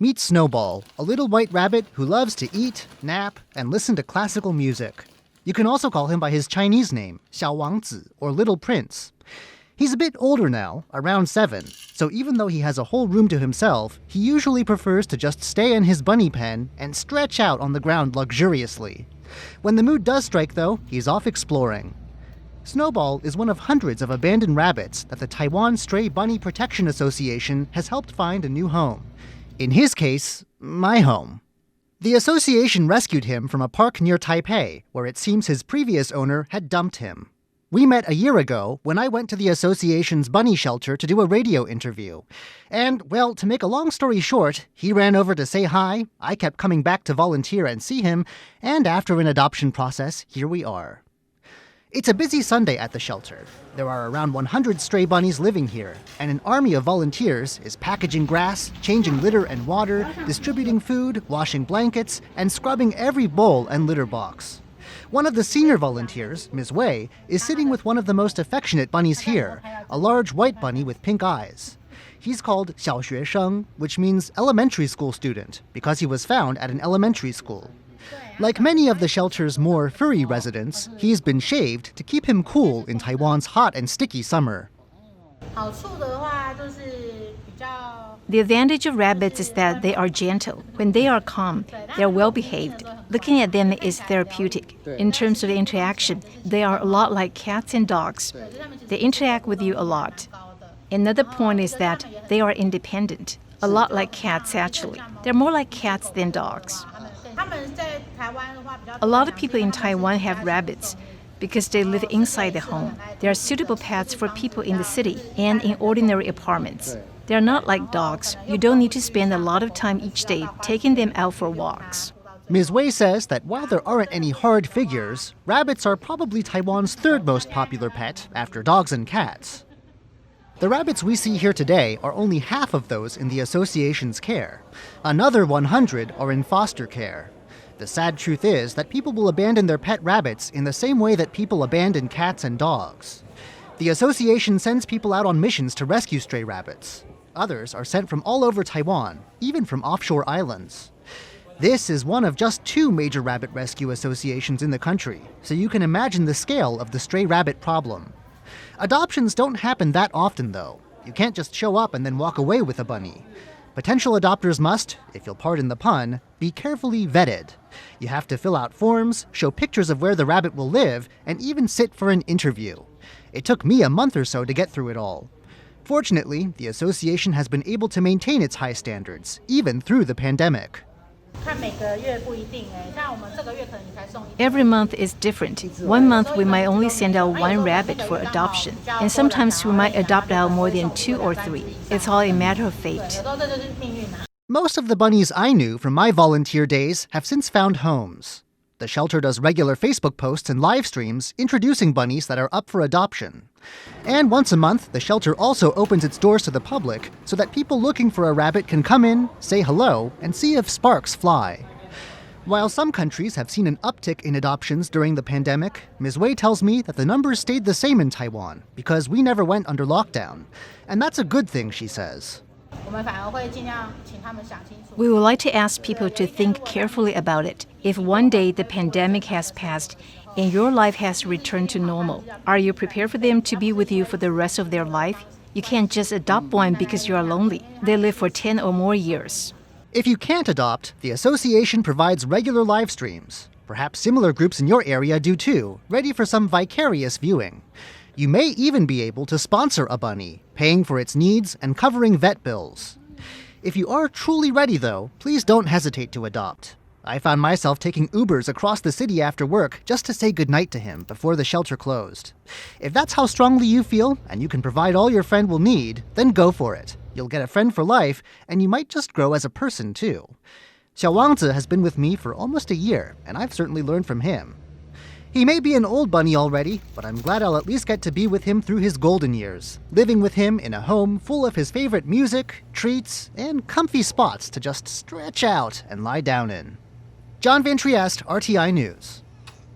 Meet Snowball, a little white rabbit who loves to eat, nap, and listen to classical music. You can also call him by his Chinese name, 小王子, or Little Prince. He's a bit older now, around 7, so even though he has a whole room to himself, he usually prefers to just stay in his bunny pen and stretch out on the ground luxuriously. When the mood does strike, though, he's off exploring. Snowball is one of hundreds of abandoned rabbits that the Taiwan Stray Bunny Protection Association has helped find a new home. In his case, my home. The association rescued him from a park near Taipei, where it seems his previous owner had dumped him. We met a year ago when I went to the association's bunny shelter to do a radio interview. And, well, to make a long story short, he ran over to say hi, I kept coming back to volunteer and see him, and after an adoption process, here we are. It's a busy Sunday at the shelter. There are around 100 stray bunnies living here, and an army of volunteers is packaging grass, changing litter and water, distributing food, washing blankets, and scrubbing every bowl and litter box. One of the senior volunteers, Ms. Wei, is sitting with one of the most affectionate bunnies here, a large white bunny with pink eyes. He's called 小学生, which means elementary school student, because he was found at an elementary school. Like many of the shelter's more furry residents, he's been shaved to keep him cool in Taiwan's hot and sticky summer. The advantage of rabbits is that they are gentle. When they are calm, they are well behaved. Looking at them is therapeutic. In terms of interaction, they are a lot like cats and dogs. They interact with you a lot. Another point is that they are independent, a lot like cats actually. They're more like cats than dogs. A lot of people in Taiwan have rabbits because they live inside the home. They are suitable pets for people in the city and in ordinary apartments. They are not like dogs. You don't need to spend a lot of time each day taking them out for walks. Ms. Wei says that while there aren't any hard figures, rabbits are probably Taiwan's third most popular pet after dogs and cats. The rabbits we see here today are only half of those in the association's care. Another 100 are in foster care. The sad truth is that people will abandon their pet rabbits in the same way that people abandon cats and dogs. The association sends people out on missions to rescue stray rabbits. Others are sent from all over Taiwan, even from offshore islands. This is one of just 2 major rabbit rescue associations in the country, so you can imagine the scale of the stray rabbit problem. Adoptions don't happen that often, though. You can't just show up and then walk away with a bunny. Potential adopters must, if you'll pardon the pun, be carefully vetted. You have to fill out forms, show pictures of where the rabbit will live, and even sit for an interview. It took me a month or so to get through it all. Fortunately, the association has been able to maintain its high standards, even through the pandemic. Every month is different. One month we might only send out 1 rabbit for adoption, and sometimes we might adopt out more than 2 or 3. It's all a matter of fate. Most of the bunnies I knew from my volunteer days have since found homes. The shelter does regular Facebook posts and live streams introducing bunnies that are up for adoption. And once a month, the shelter also opens its doors to the public so that people looking for a rabbit can come in, say hello, and see if sparks fly. While some countries have seen an uptick in adoptions during the pandemic, Ms. Wei tells me that the numbers stayed the same in Taiwan because we never went under lockdown. And that's a good thing, she says. We would like to ask people to think carefully about it. If one day the pandemic has passed and your life has returned to normal, are you prepared for them to be with you for the rest of their life? You can't just adopt one because you are lonely. They live for 10 or more years. If you can't adopt, the association provides regular live streams. Perhaps similar groups in your area do too, ready for some vicarious viewing. You may even be able to sponsor a bunny, paying for its needs and covering vet bills. If you are truly ready, though, please don't hesitate to adopt. I found myself taking Ubers across the city after work just to say goodnight to him before the shelter closed. If that's how strongly you feel, and you can provide all your friend will need, then go for it. You'll get a friend for life, and you might just grow as a person, too. Xiao Wangzi has been with me for almost a year, and I've certainly learned from him. He may be an old bunny already, but I'm glad I'll at least get to be with him through his golden years, living with him in a home full of his favorite music, treats, and comfy spots to just stretch out and lie down in. John Van Trieste, RTI News.